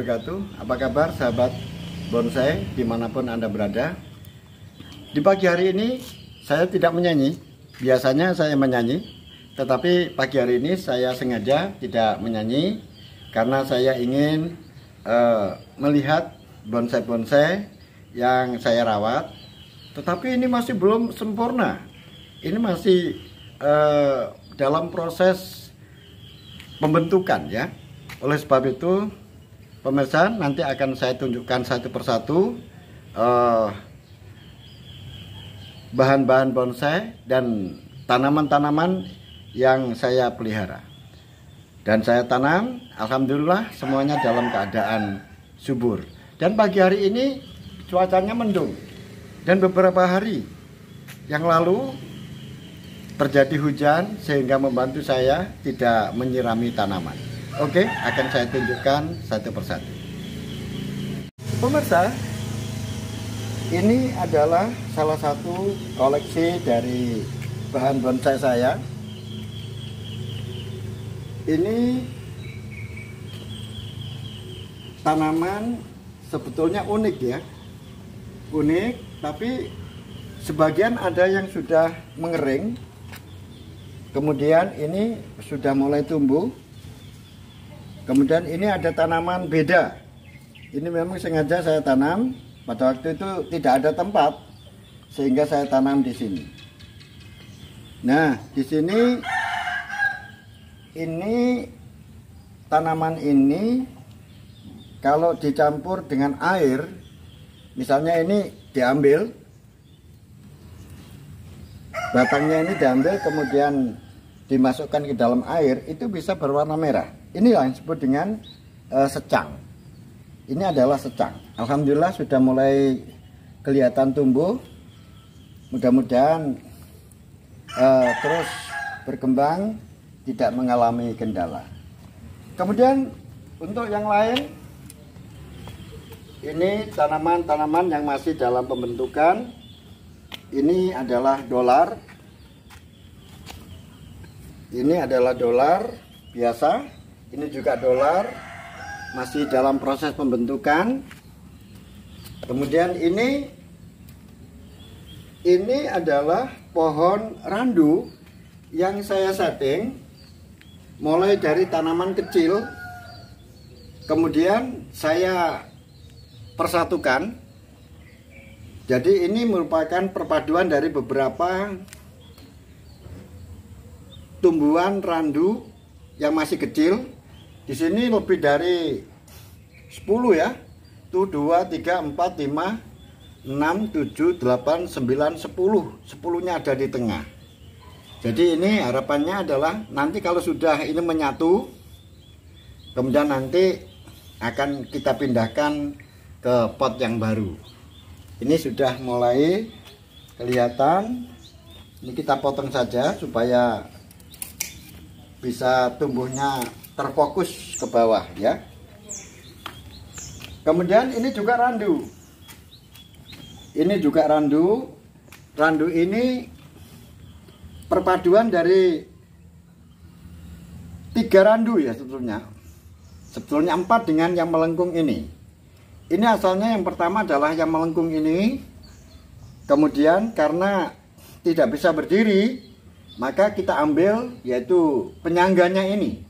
wabarakatuh. Apa kabar sahabat bonsai dimanapun Anda berada? Di pagi hari ini saya tidak menyanyi. Biasanya saya menyanyi, tetapi pagi hari ini saya sengaja tidak menyanyi karena saya ingin melihat bonsai-bonsai yang saya rawat. Tetapi ini masih belum sempurna. Ini masih dalam proses pembentukan ya. Oleh sebab itu pemirsa, nanti akan saya tunjukkan satu persatu bahan-bahan bonsai dan tanaman-tanaman yang saya pelihara. Dan saya tanam, alhamdulillah semuanya dalam keadaan subur. Dan pagi hari ini cuacanya mendung. Dan beberapa hari yang lalu terjadi hujan sehingga membantu saya tidak menyirami tanaman. Oke, akan saya tunjukkan satu persatu. Pemirsa, ini adalah salah satu koleksi dari bahan bonsai saya. Ini tanaman sebetulnya unik ya. Unik, tapi sebagian ada yang sudah mengering. Kemudian ini sudah mulai tumbuh. Kemudian ini ada tanaman beda. Ini memang sengaja saya tanam. Pada waktu itu tidak ada tempat, sehingga saya tanam di sini. Nah, di sini ini tanaman ini kalau dicampur dengan air, misalnya ini diambil, batangnya ini diambil kemudian dimasukkan ke dalam air, itu bisa berwarna merah. Inilah yang disebut dengan secang. Ini adalah secang. Alhamdulillah sudah mulai kelihatan tumbuh. Mudah-mudahan terus berkembang, tidak mengalami kendala. Kemudian untuk yang lain, ini tanaman-tanaman yang masih dalam pembentukan. Ini adalah dolar. Ini adalah dolar biasa. Ini juga dolar, masih dalam proses pembentukan. Kemudian ini adalah pohon randu yang saya setting mulai dari tanaman kecil, kemudian saya persatukan. Jadi ini merupakan perpaduan dari beberapa tumbuhan randu yang masih kecil. Di sini lebih dari 10 ya. Tuh 2, 3, 4, 5, 6, 7, 8, 9, 10. 10-nya ada di tengah. Jadi ini harapannya adalah nanti kalau sudah ini menyatu, kemudian nanti akan kita pindahkan ke pot yang baru. Ini sudah mulai kelihatan. Ini kita potong saja supaya bisa tumbuhnya terfokus ke bawah ya. Kemudian ini juga randu. Ini juga randu. Randu ini perpaduan dari 3 randu ya sebetulnya. Sebetulnya 4 dengan yang melengkung ini. Ini asalnya yang pertama adalah yang melengkung ini. Kemudian karena tidak bisa berdiri, maka kita ambil yaitu penyangganya ini.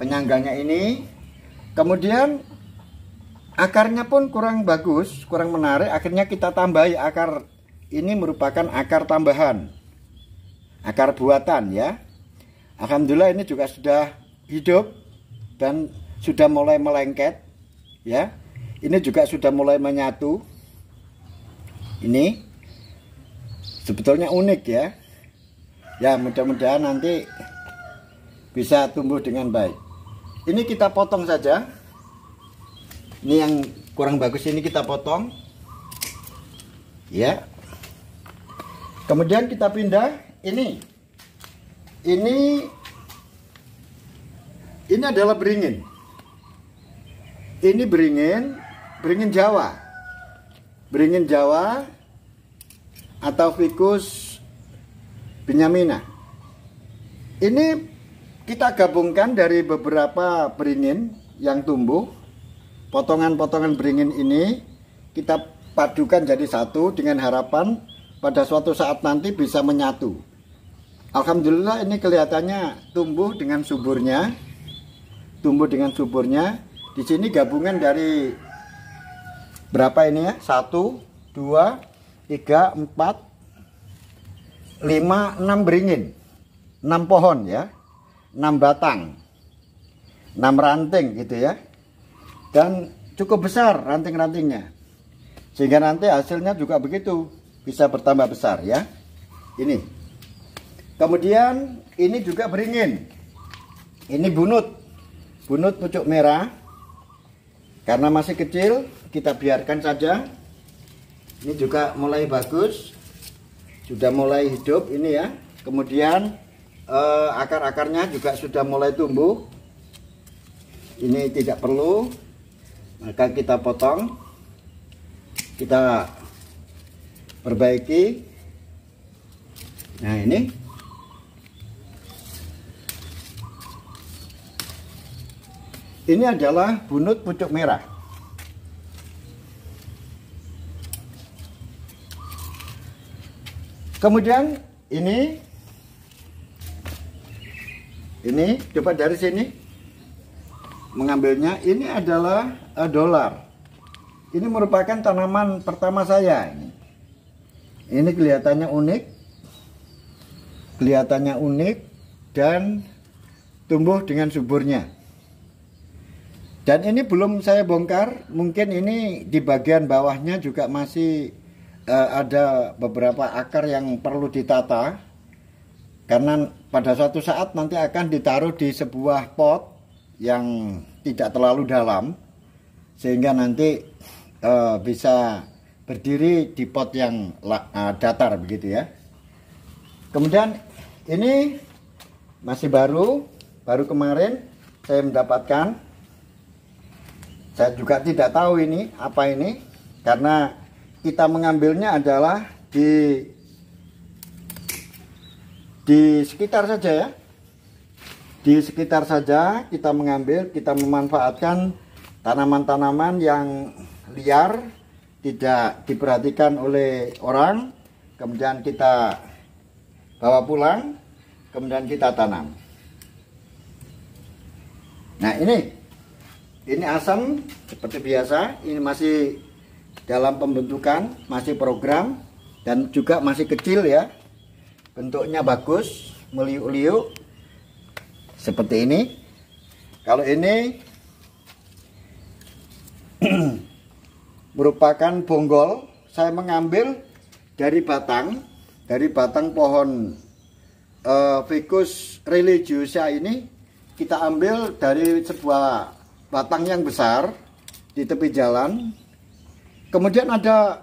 Penyangganya ini, kemudian akarnya pun kurang bagus, kurang menarik. Akhirnya kita tambahi akar. Ini merupakan akar tambahan, akar buatan ya. Alhamdulillah ini juga sudah hidup dan sudah mulai melengket ya. Ini juga sudah mulai menyatu. Ini sebetulnya unik ya. Ya, mudah-mudahan nanti bisa tumbuh dengan baik. Ini kita potong saja. Ini yang kurang bagus ini kita potong. Ya. Kemudian kita pindah ini. Ini adalah beringin. Ini beringin Jawa. Beringin Jawa atau Ficus benyamina. Ini kita gabungkan dari beberapa beringin yang tumbuh. potongan-potongan beringin ini kita padukan jadi satu dengan harapan pada suatu saat nanti bisa menyatu. Alhamdulillah ini kelihatannya tumbuh dengan suburnya. Di sini gabungan dari berapa ini ya? 1, 2, 3, 4, 5, 6 beringin. 6 pohon ya. 6 batang. 6 ranting gitu ya. Dan cukup besar ranting-rantingnya. Sehingga nanti hasilnya juga begitu, bisa bertambah besar ya. Ini. Kemudian ini juga beringin. Ini bunut pucuk merah. Karena masih kecil, kita biarkan saja. Ini juga mulai bagus, sudah mulai hidup ini ya. Kemudian akar-akarnya juga sudah mulai tumbuh. Ini tidak perlu, maka kita potong, kita perbaiki. Nah ini adalah bunut pucuk merah. Kemudian ini coba dari sini mengambilnya. Ini adalah dolar. Ini merupakan tanaman pertama saya. Ini kelihatannya unik dan tumbuh dengan suburnya. Dan ini belum saya bongkar, mungkin ini di bagian bawahnya juga masih ada beberapa akar yang perlu ditata. Karena pada suatu saat nanti akan ditaruh di sebuah pot yang tidak terlalu dalam. Sehingga nanti bisa berdiri di pot yang datar begitu ya. Kemudian ini masih baru kemarin saya mendapatkan. Saya juga tidak tahu ini apa ini, karena kita mengambilnya adalah di sekitar saja ya. Di sekitar saja kita mengambil, kita memanfaatkan tanaman-tanaman yang liar, tidak diperhatikan oleh orang, kemudian kita bawa pulang, kemudian kita tanam. Nah ini asam seperti biasa, ini masih dalam pembentukan, masih program, dan juga masih kecil ya. Bentuknya bagus, meliuk-liuk seperti ini. Kalau ini merupakan bonggol, saya mengambil dari batang pohon Ficus religiosa ini. Kita ambil dari sebuah batang yang besar di tepi jalan. Kemudian ada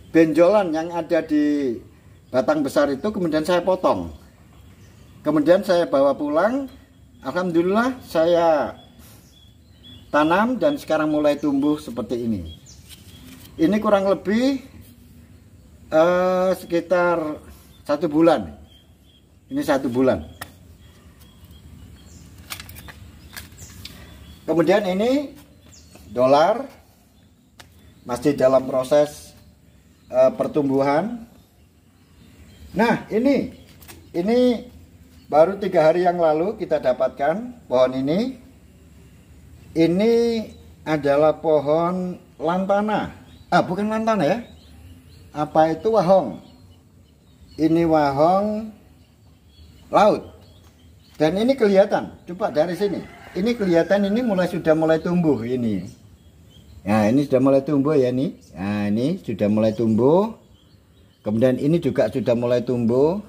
benjolan yang ada di batang besar itu, kemudian saya potong. Kemudian saya bawa pulang. Alhamdulillah saya tanam dan sekarang mulai tumbuh seperti ini. Ini kurang lebih sekitar 1 bulan. Ini 1 bulan. Kemudian ini dolar masih dalam proses pertumbuhan. Nah ini baru 3 hari yang lalu kita dapatkan pohon ini. Ini adalah pohon lantana. Bukan lantana ya. Apa itu? Wahong. Ini wahong laut. Dan ini kelihatan. Coba dari sini. Ini kelihatan, ini sudah mulai tumbuh ini. Nah, ini sudah mulai tumbuh ya nih. Nah, ini sudah mulai tumbuh. Kemudian ini juga sudah mulai tumbuh.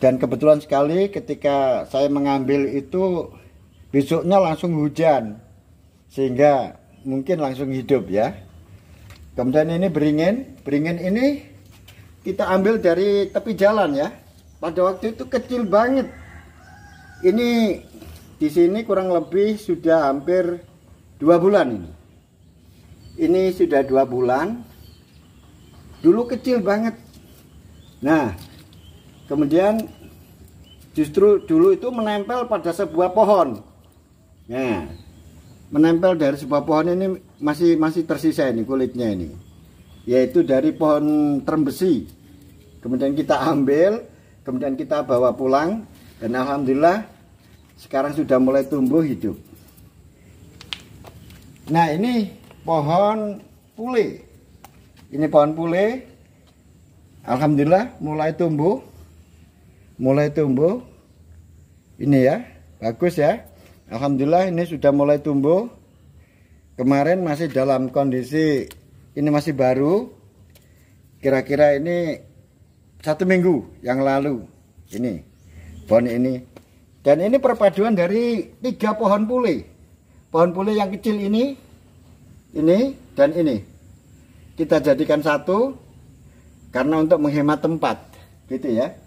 Dan kebetulan sekali ketika saya mengambil itu besoknya langsung hujan. Sehingga mungkin langsung hidup ya. Kemudian ini beringin. Beringin ini kita ambil dari tepi jalan ya. Pada waktu itu kecil banget. Ini di sini kurang lebih sudah hampir 2 bulan ini. Ini sudah 2 bulan. Dulu kecil banget. Nah, kemudian justru dulu itu menempel pada sebuah pohon. Nah, menempel dari sebuah pohon ini masih tersisa ini kulitnya ini, yaitu dari pohon trembesi. Kemudian kita ambil, kemudian kita bawa pulang, dan alhamdulillah sekarang sudah mulai tumbuh hidup. Nah, ini pohon pule. Ini pohon pule. Alhamdulillah mulai tumbuh. Ini ya, bagus ya. Alhamdulillah ini sudah mulai tumbuh. Kemarin masih dalam kondisi ini masih baru. Kira-kira ini 1 minggu yang lalu. Ini pohon ini. Dan ini perpaduan dari 3 pohon pule. Pohon pule yang kecil ini, dan ini. Kita jadikan satu karena untuk menghemat tempat, gitu ya.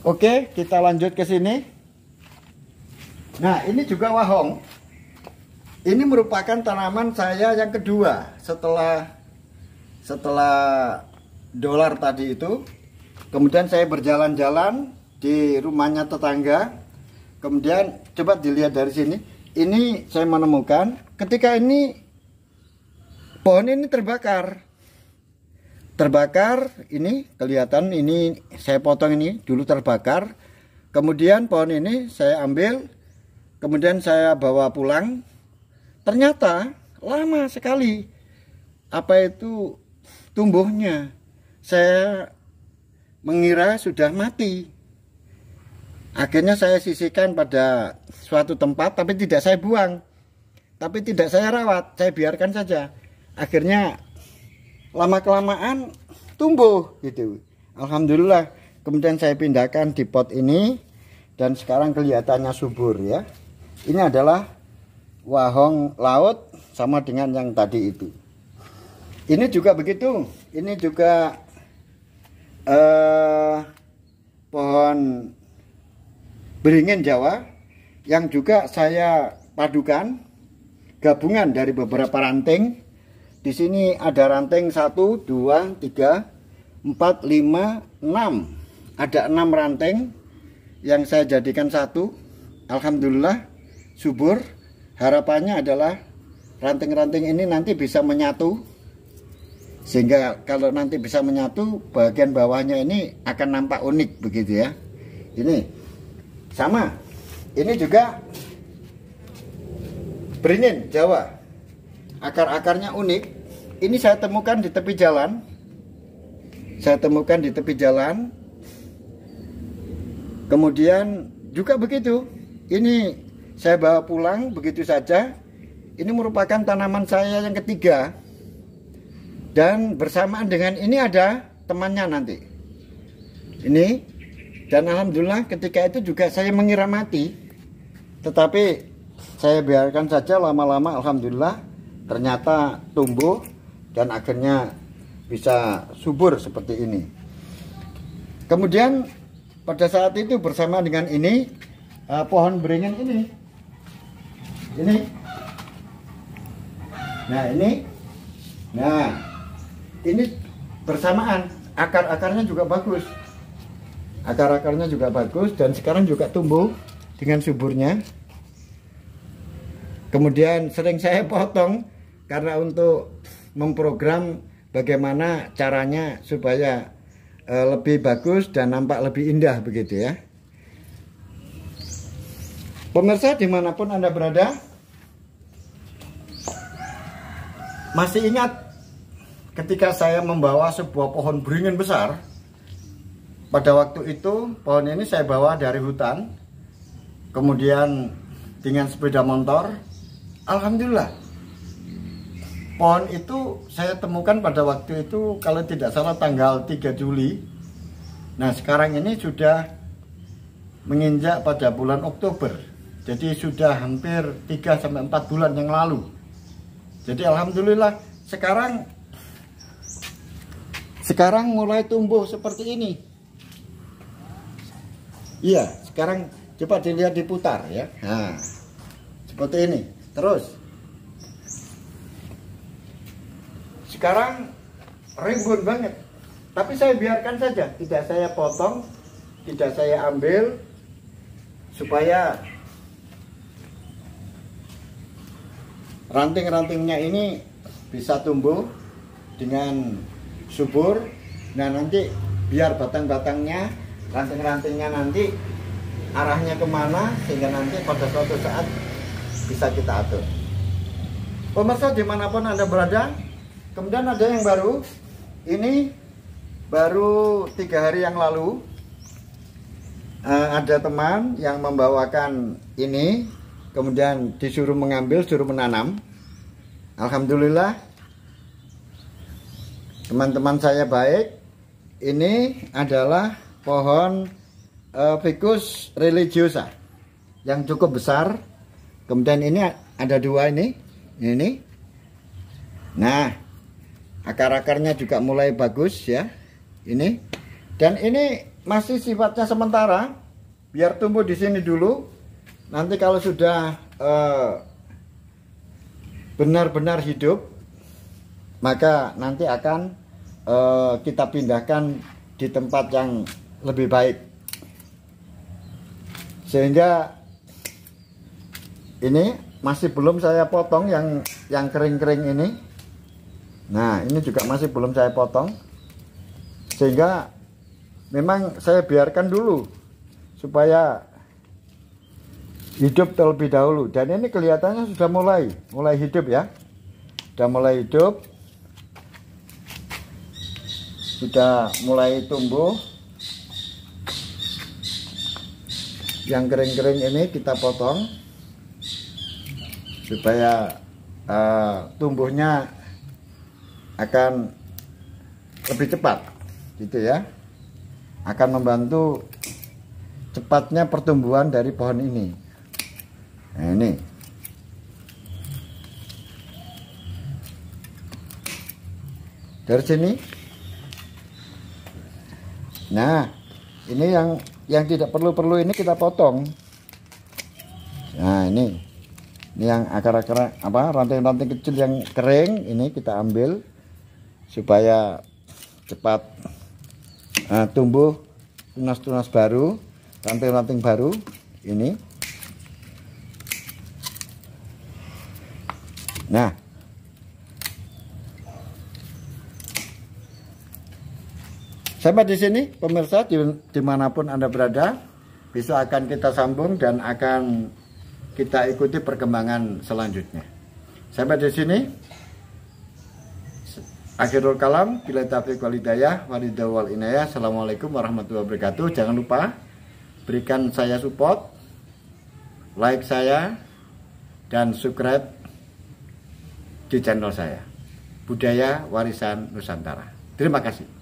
Oke, kita lanjut ke sini. Nah, ini juga wahong. Ini merupakan tanaman saya yang kedua setelah dolar tadi itu. Kemudian saya berjalan-jalan di rumahnya tetangga. Kemudian coba dilihat dari sini. Ini saya menemukan ketika ini pohon ini terbakar, ini kelihatan, ini saya potong, ini dulu terbakar. Kemudian pohon ini saya ambil, kemudian saya bawa pulang. Ternyata lama sekali apa itu tumbuhnya. Saya mengira sudah mati. Akhirnya saya sisihkan pada suatu tempat, tapi tidak saya buang, tapi tidak saya rawat, saya biarkan saja. Akhirnya lama-kelamaan tumbuh gitu. Alhamdulillah. Kemudian saya pindahkan di pot ini, dan sekarang kelihatannya subur ya. Ini adalah wahong laut sama dengan yang tadi itu. Ini juga begitu. Ini juga pohon beringin Jawa yang juga saya padukan gabungan dari beberapa ranting. Di sini ada ranting 1, 2, 3, 4, 5, 6. Ada 6 ranting yang saya jadikan satu. Alhamdulillah subur. Harapannya adalah ranting-ranting ini nanti bisa menyatu. Sehingga kalau nanti bisa menyatu, bagian bawahnya ini akan nampak unik begitu ya. Ini sama, ini juga beringin Jawa. Akar-akarnya unik. Ini saya temukan di tepi jalan. Kemudian juga begitu. Ini saya bawa pulang begitu saja. Ini merupakan tanaman saya yang ketiga. Dan bersamaan dengan ini ada temannya nanti. Ini. Dan alhamdulillah ketika itu juga saya mengira mati, tetapi saya biarkan saja lama-lama. Alhamdulillah ternyata tumbuh dan akhirnya bisa subur seperti ini. Kemudian pada saat itu bersama dengan ini pohon beringin ini. Nah ini bersamaan, akar-akarnya juga bagus. Akar-akarnya juga bagus dan sekarang juga tumbuh dengan suburnya. Kemudian sering saya potong karena untuk memprogram bagaimana caranya supaya lebih bagus dan nampak lebih indah begitu ya. Pemirsa dimanapun Anda berada, masih ingat ketika saya membawa sebuah pohon beringin besar? Pada waktu itu pohon ini saya bawa dari hutan, kemudian dengan sepeda motor. Alhamdulillah pohon itu saya temukan pada waktu itu kalau tidak salah tanggal 3 Juli. Nah sekarang ini sudah menginjak pada bulan Oktober. Jadi sudah hampir 3-4 bulan yang lalu. Jadi alhamdulillah sekarang mulai tumbuh seperti ini. Iya, sekarang coba dilihat, diputar ya. Nah, seperti ini. Terus sekarang rimbun banget. Tapi saya biarkan saja, tidak saya potong, tidak saya ambil, supaya ranting-rantingnya ini bisa tumbuh dengan subur. Nah nanti biar batang-batangnya, ranting-rantingnya nanti arahnya kemana, sehingga nanti pada suatu saat bisa kita atur. Pemirsa dimanapun Anda berada. Kemudian ada yang baru, ini baru 3 hari yang lalu ada teman yang membawakan ini, kemudian disuruh mengambil, suruh menanam. Alhamdulillah teman-teman saya baik. Ini adalah pohon Ficus religiosa yang cukup besar. Kemudian ini ada 2 ini. Nah, akar-akarnya juga mulai bagus ya. Ini. Dan ini masih sifatnya sementara. Biar tumbuh di sini dulu. Nanti kalau sudah benar-benar hidup, maka nanti akan kita pindahkan di tempat yang lebih baik. Sehingga ini masih belum saya potong yang kering-kering ini. Nah, ini juga masih belum saya potong. Sehingga memang saya biarkan dulu supaya hidup terlebih dahulu. Dan ini kelihatannya sudah mulai hidup ya. Sudah mulai hidup. Sudah mulai tumbuh. Yang kering-kering ini kita potong supaya tumbuhnya akan lebih cepat gitu ya, akan membantu cepatnya pertumbuhan dari pohon ini. Nah ini dari sini. Nah ini yang tidak perlu ini kita potong. Nah ini yang akar-akar ranting-ranting kecil yang kering ini kita ambil supaya cepat tumbuh tunas-tunas baru, ranting-ranting baru ini. Nah, sampai di sini pemirsa dimanapun Anda berada, besok akan kita sambung dan akan kita ikuti perkembangan selanjutnya. Sampai di sini. Akhirul kalam, bila taufiq wal hidayah, walidaw wal inayah. Assalamualaikum warahmatullahi wabarakatuh. Jangan lupa berikan saya support, like saya, dan subscribe di channel saya, Budaya Warisan Nusantara. Terima kasih.